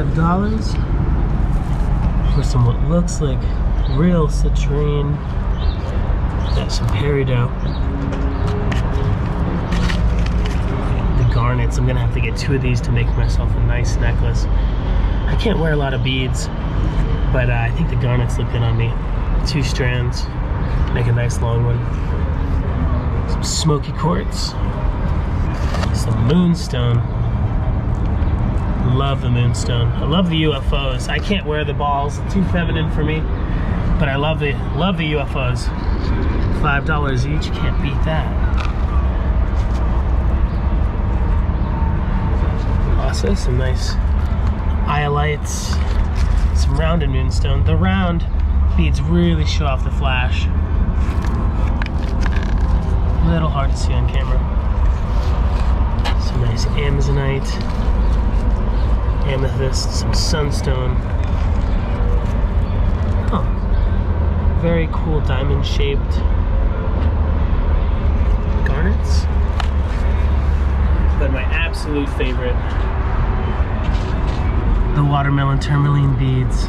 $5 for some what looks like real citrine. That's some peridot. The garnets, I'm gonna have to get 2 of these to make myself a nice necklace. I can't wear a lot of beads, but I think the garnets look good on me. 2 strands, make a nice long one. Some smoky quartz, some moonstone. Love the moonstone. I love the UFOs. I can't wear the balls, too feminine for me, but I love the UFOs. $5 each, can't beat that. Also some nice iolites, some rounded moonstone. The round beads really show off the flash. A little hard to see on camera. Some nice amazonite, amethyst, some sunstone. Oh, very cool diamond shaped garnets. But my absolute favorite, the watermelon tourmaline beads.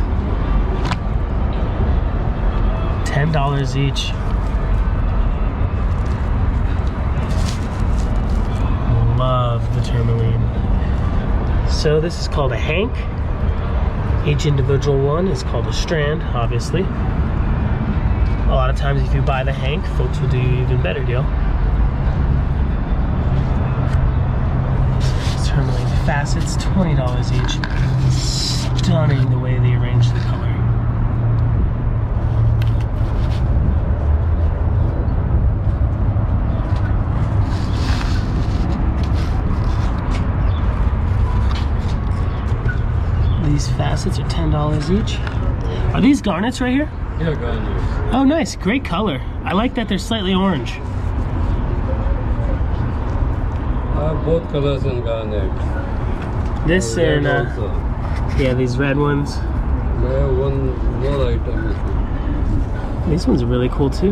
$10 each. Love the tourmaline. So this is called a hank. Each individual one is called a strand, obviously. A lot of times if you buy the hank, folks will do you an even better deal. Tourmaline facets, $20 each. Stunning the way they arrange the color. These facets are $10 each. Are these garnets right here? Yeah, garnets. Oh, nice. Great color. I like that they're slightly orange. Both colors in garnet. This and yeah, these red ones. I have one more item. These ones are really cool too.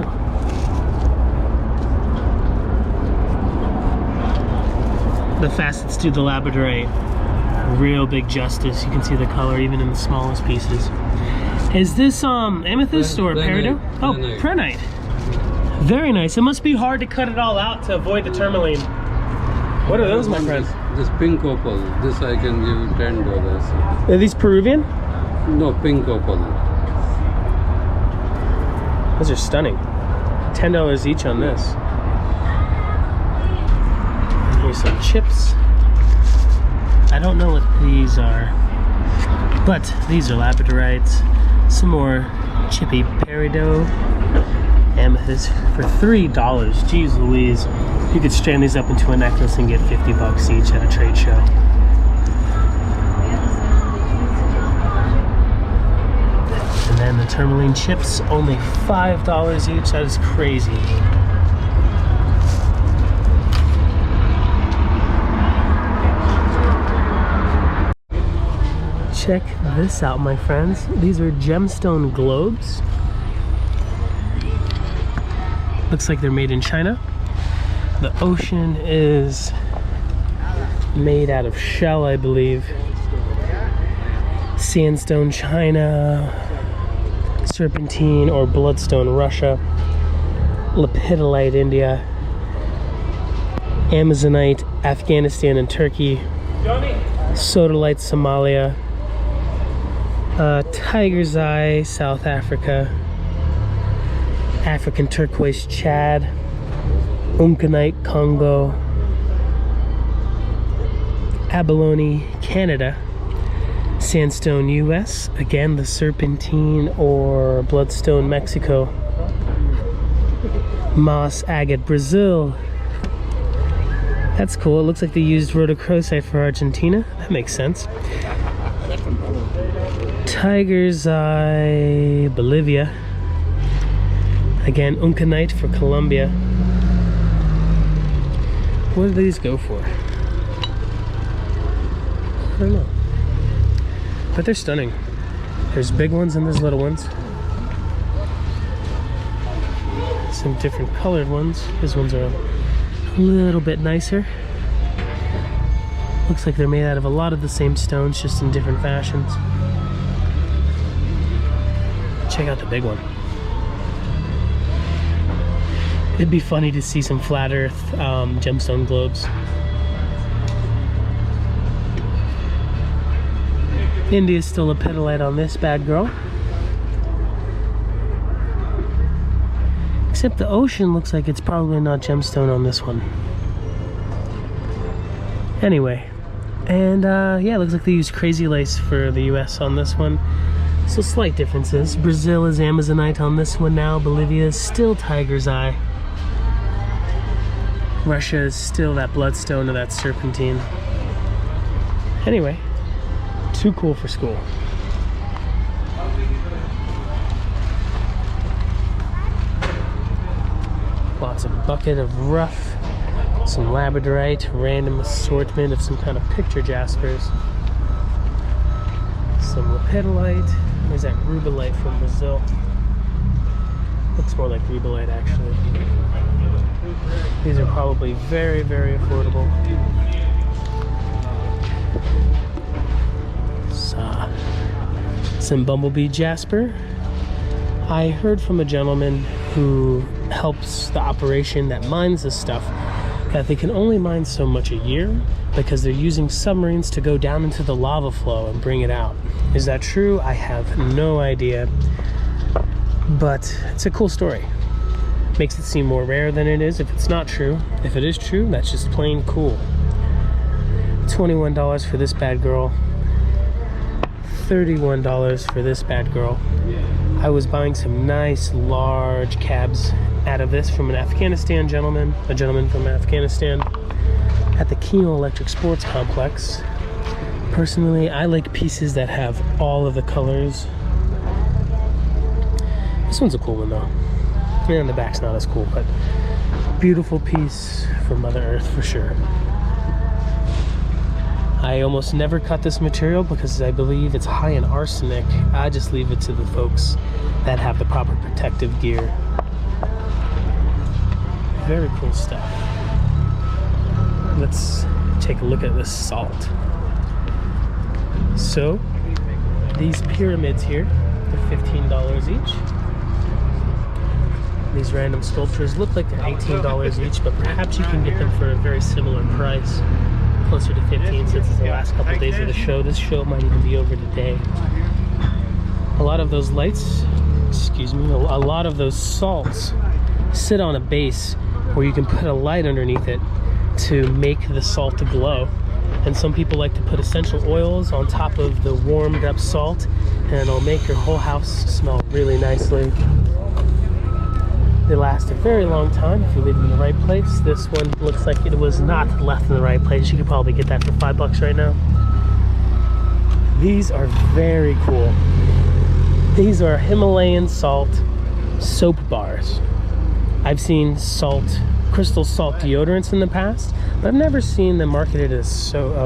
The facets do the Lapidary real big justice. You can see the color even in the smallest pieces. Is this amethyst or peridot? Oh, prenite. Very nice. It must be hard to cut it all out to avoid the tourmaline. What are those, my friend? This pink opal. This I can give you $10. Are these Peruvian? No, pink opal. Those are stunning. $10 each on this. And here's some chips. I don't know what these are, but these are lapidarites. Some more chippy peridot, amethyst for $3. Jeez Louise. You could strand these up into a necklace and get 50 bucks each at a trade show. And then the tourmaline chips, only $5 each. That is crazy. Check this out, my friends. These are Gemstone Globes. Looks like they're made in China. The ocean is made out of shell, I believe. Sandstone, China. Serpentine or bloodstone, Russia. Lapidary, India. Amazonite, Afghanistan and Turkey. Sodalite, Somalia. Tiger's Eye, South Africa. African turquoise, Chad. Uncanite, Congo. Abalone, Canada. Sandstone, US. Again, the serpentine or bloodstone, Mexico. Moss agate, Brazil. That's cool. It looks like they used rhodochrosite for Argentina. That makes sense. Tiger's Eye, Bolivia. Again, Uncanite for Colombia. What do these go for? I don't know. But they're stunning. There's big ones and there's little ones. Some different colored ones. These ones are a little bit nicer. Looks like they're made out of a lot of the same stones, just in different fashions. Check out the big one. It'd be funny to see some flat earth gemstone globes. India's still Lapidary on this bad girl. Except the ocean looks like it's probably not gemstone on this one. Anyway, and yeah, it looks like they use crazy lace for the US on this one. So slight differences. Brazil is Amazonite on this one now. Bolivia is still Tiger's Eye. Russia is still that bloodstone or that serpentine. Anyway, too cool for school. Lots of bucket of rough, some labradorite, random assortment of some kind of picture jaspers. Some lapidolite. There's that rubellite from Brazil. Looks more like rubellite actually. These are probably very, very affordable. Some Bumblebee Jasper. I heard from a gentleman who helps the operation that mines this stuff that they can only mine so much a year because they're using submarines to go down into the lava flow and bring it out. Is that true? I have no idea, but it's a cool story. Makes it seem more rare than it is if it's not true. If it is true, that's just plain cool. $21 for this bad girl. $31 for this bad girl. I was buying some nice large cabs out of this from an Afghanistan gentleman, a gentleman from Afghanistan, at the Kino Electric Sports Complex. Personally, I like pieces that have all of the colors. This one's a cool one though. And the back's not as cool, but beautiful piece for Mother Earth for sure. I almost never cut this material because I believe it's high in arsenic. I just leave it to the folks that have the proper protective gear. Very cool stuff. Let's take a look at this salt. So, these pyramids here, they're $15 each. These random sculptures look like they're $18 each, but perhaps you can get them for a very similar price. Closer to 15 since it's the last couple of days of the show. This show might even be over today. A lot of those lights, excuse me, a lot of those salts sit on a base where you can put a light underneath it to make the salt glow. And some people like to put essential oils on top of the warmed up salt, and it'll make your whole house smell really nicely. They last a very long time if you leave them in the right place. This one looks like it was not left in the right place. You could probably get that for $5 right now. These are very cool. These are Himalayan salt soap bars. I've seen crystal salt deodorants in the past, but I've never seen them marketed as soap.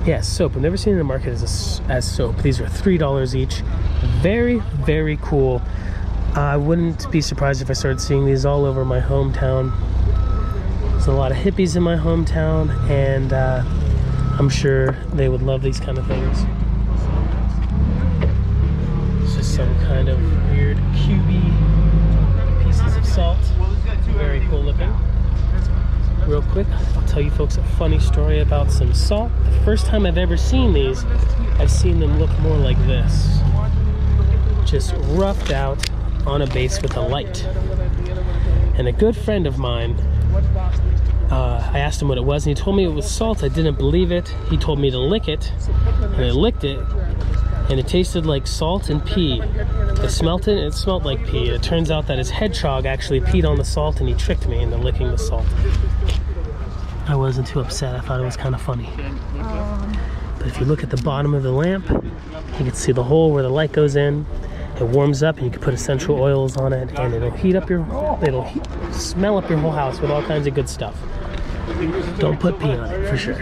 I've never seen them marketed as soap. These are $3 each. Very, very cool. I wouldn't be surprised if I started seeing these all over my hometown. There's a lot of hippies in my hometown, and I'm sure they would love these kind of things. It's just some kind of weird cubey pieces of salt. Very cool looking. Real quick, I'll tell you folks a funny story about some salt. The first time I've ever seen these, I've seen them look more like this. Just roughed out on a base with a light. And a good friend of mine, I asked him what it was, and he told me it was salt. I didn't believe it. He told me to lick it, and I licked it, and it tasted like salt and pee. I smelt it, and it smelled like pee. It turns out that his hedgehog actually peed on the salt, and he tricked me into licking the salt. I wasn't too upset. I thought it was kind of funny. But if you look at the bottom of the lamp, you can see the hole where the light goes in. It warms up, and you can put essential oils on it, and it'll smell up your whole house with all kinds of good stuff. Don't put pee on it, for sure.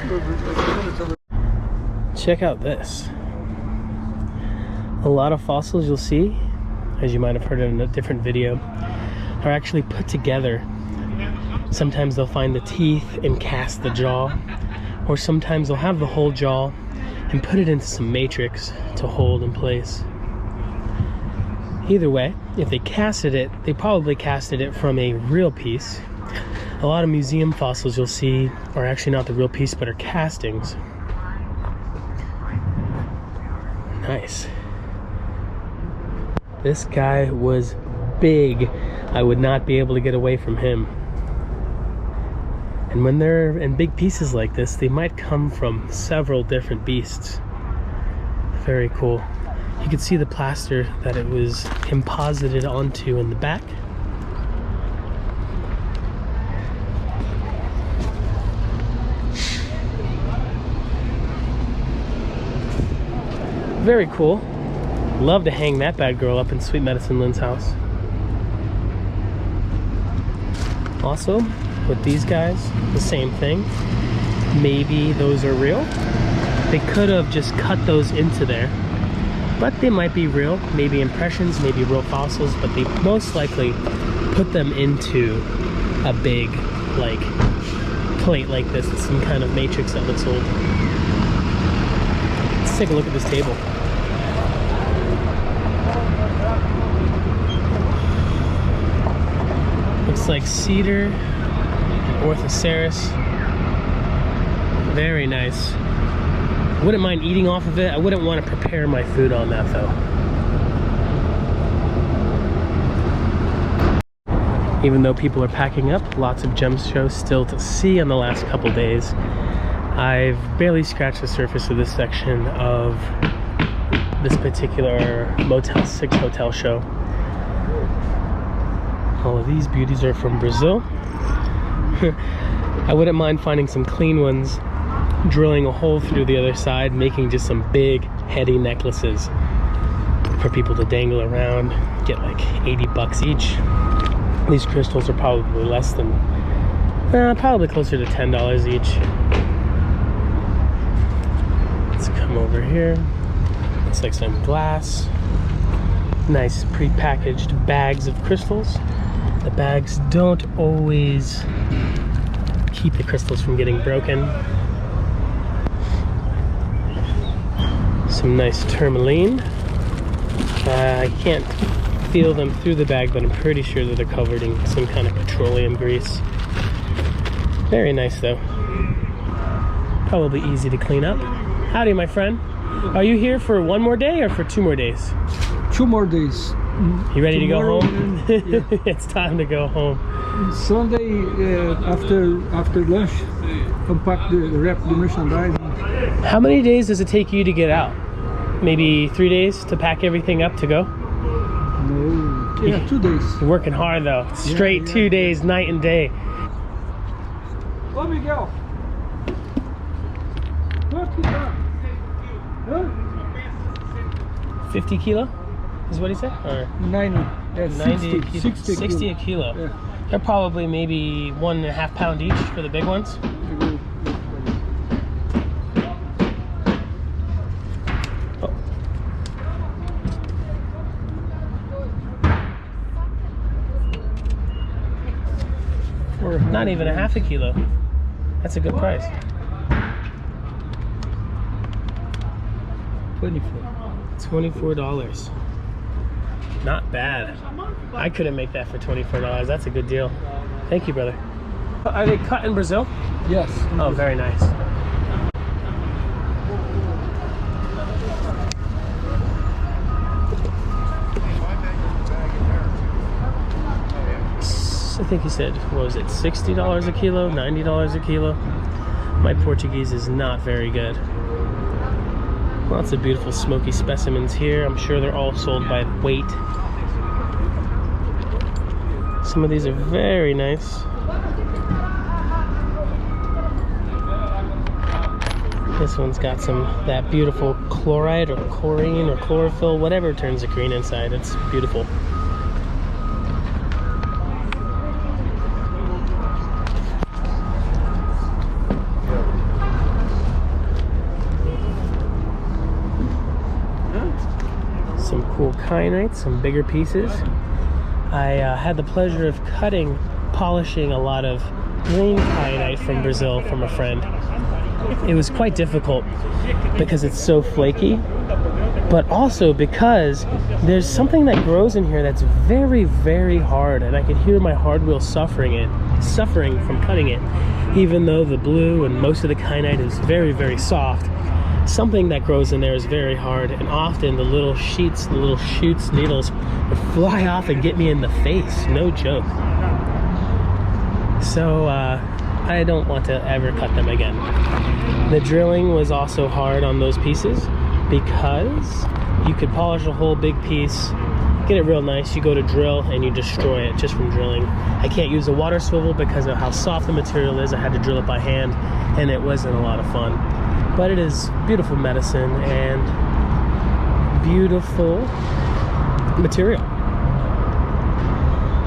Check out this. A lot of fossils you'll see, as you might have heard in a different video, are actually put together. Sometimes they'll find the teeth and cast the jaw, or sometimes they'll have the whole jaw and put it into some matrix to hold in place. Either way, if they casted it, they probably casted it from a real piece. A lot of museum fossils you'll see are actually not the real piece, but are castings. Nice. This guy was big. I would not be able to get away from him. And when they're in big pieces like this, they might come from several different beasts. Very cool. You can see the plaster that it was composited onto in the back. Very cool. Love to hang that bad girl up in Sweet Medicine Lynn's house. Also, with these guys, the same thing. Maybe those are real. They could have just cut those into there, but they might be real. Maybe impressions, maybe real fossils, but they most likely put them into a big, like, plate like this. It's some kind of matrix that looks old. Let's take a look at this table. Looks like cedar, orthoceras. Very nice. Wouldn't mind eating off of it. I wouldn't want to prepare my food on that though. Even though people are packing up, lots of gemstones still to see in the last couple days. I've barely scratched the surface of this section of this particular Motel 6 hotel show. All of these beauties are from Brazil. I wouldn't mind finding some clean ones, drilling a hole through the other side, making just some big, heady necklaces for people to dangle around, get like 80 bucks each. These crystals are probably less than, probably closer to $10 each. Let's come over here. Looks like some glass. Nice pre-packaged bags of crystals. The bags don't always keep the crystals from getting broken. Some nice tourmaline. I can't feel them through the bag, but I'm pretty sure that they're covered in some kind of petroleum grease. Very nice though. Probably easy to clean up. Howdy, my friend. Are you here for one more day or for 2 more days? 2 more days. You ready Tomorrow to go home? And, yeah. It's time to go home. Sunday after lunch, unpack wrap the merchandise. How many days does it take you to get out? Maybe 3 days to pack everything up to go? No, yeah, 2 days. You're working hard though. Straight 2 days, night and day. Oh, Miguel. What you got? Huh? 50 kilo is what he said? Or 90. Yeah, 90 60 a kilo. Yeah. They're probably maybe 1.5 pounds each for the big ones. Not even 1/2 kilo. That's a good price. 24. $24. Not bad. I couldn't make that for $24. That's a good deal. Thank you, brother. Are they cut in Brazil? Yes. Oh, very nice. I think he said, what was it, $60 a kilo, $90 a kilo? My Portuguese is not very good. Lots of beautiful smoky specimens here. I'm sure they're all sold by weight. Some of these are very nice. This one's got that beautiful chloride or chlorine or chlorophyll, whatever turns the green inside. It's beautiful. Some cool Kyanite, some bigger pieces. I had the pleasure of polishing a lot of green Kyanite from Brazil from a friend. it was quite difficult because it's so flaky, but also because there's something that grows in here that's very, very hard, and I can hear my hard wheel suffering from cutting it. Even though the blue and most of the kyanite is very, very soft, something that grows in there is very hard, and often the little sheets, the little shoots, needles would fly off and get me in the face, no joke. So I don't want to ever cut them again. The drilling was also hard on those pieces because you could polish a whole big piece, get it real nice, you go to drill and you destroy it just from drilling. I can't use a water swivel because of how soft the material is. I had to drill it by hand and it wasn't a lot of fun. But it is beautiful medicine and beautiful material.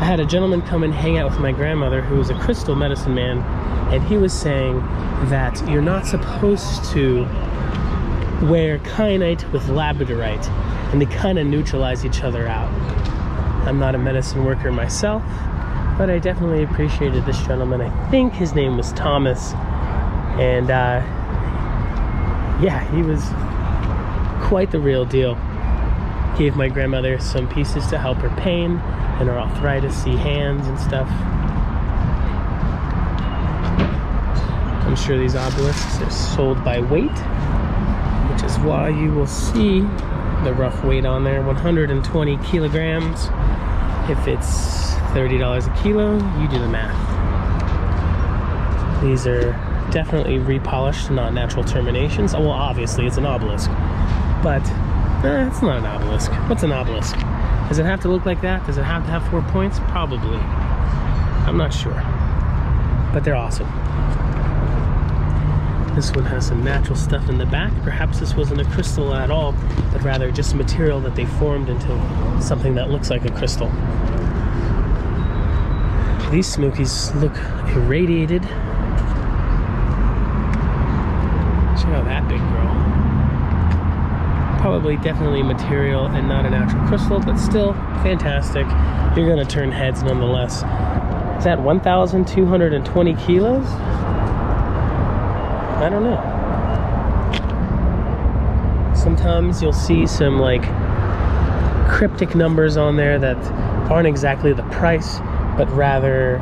I had a gentleman come and hang out with my grandmother who was a crystal medicine man, and he was saying that you're not supposed to wear kyanite with labradorite, and they kind of neutralize each other out. I'm not a medicine worker myself, but I definitely appreciated this gentleman. I think his name was Thomas, and yeah, he was quite the real deal. Gave my grandmother some pieces to help her pain and her arthritis-y hands and stuff. I'm sure these obelisks are sold by weight, which is why you will see the rough weight on there, 120 kilograms. If it's $30 a kilo, you do the math. These are definitely repolished, not natural terminations. Well, obviously it's an obelisk, but it's not an obelisk. What's an obelisk? Does it have to look like that? Does it have to have 4 points? Probably. I'm not sure, but they're awesome. This one has some natural stuff in the back. Perhaps this wasn't a crystal at all, but rather just a material that they formed into something that looks like a crystal. These Smokies look irradiated. Check out that big girl. Probably definitely material and not a natural crystal, but still fantastic. You're gonna turn heads nonetheless. Is that 1,220 kilos? I don't know. Sometimes you'll see some like cryptic numbers on there that aren't exactly the price, but rather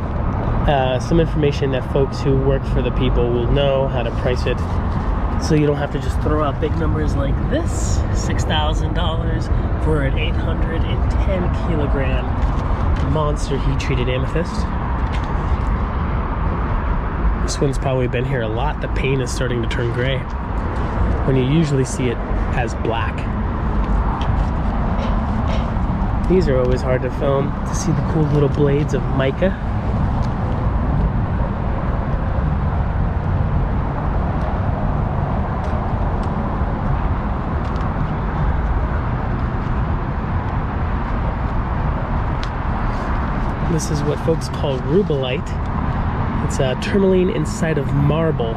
some information that folks who work for the people will know how to price it. So you don't have to just throw out big numbers like this, $6,000 for an 810 kilogram monster heat-treated amethyst. This one's probably been here a lot. The paint is starting to turn gray when you usually see it as black. These are always hard to film, to see the cool little blades of mica. This is what folks call Rubellite. It's a tourmaline inside of marble.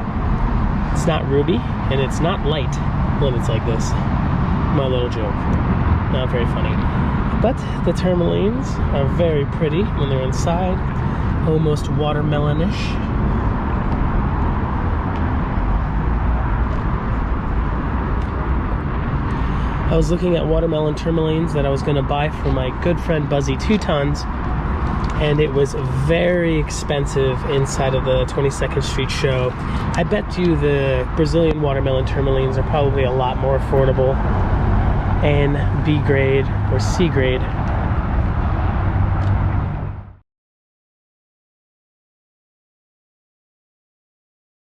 It's not ruby, and it's not light when it's like this. My little joke. Not very funny. But the tourmalines are very pretty when they're inside. Almost watermelonish. I was looking at watermelon tourmalines that I was going to buy for my good friend Buzzy 2 Tons. And it was very expensive inside of the 22nd Street show. I bet you the Brazilian watermelon tourmalines are probably a lot more affordable. And B grade or C grade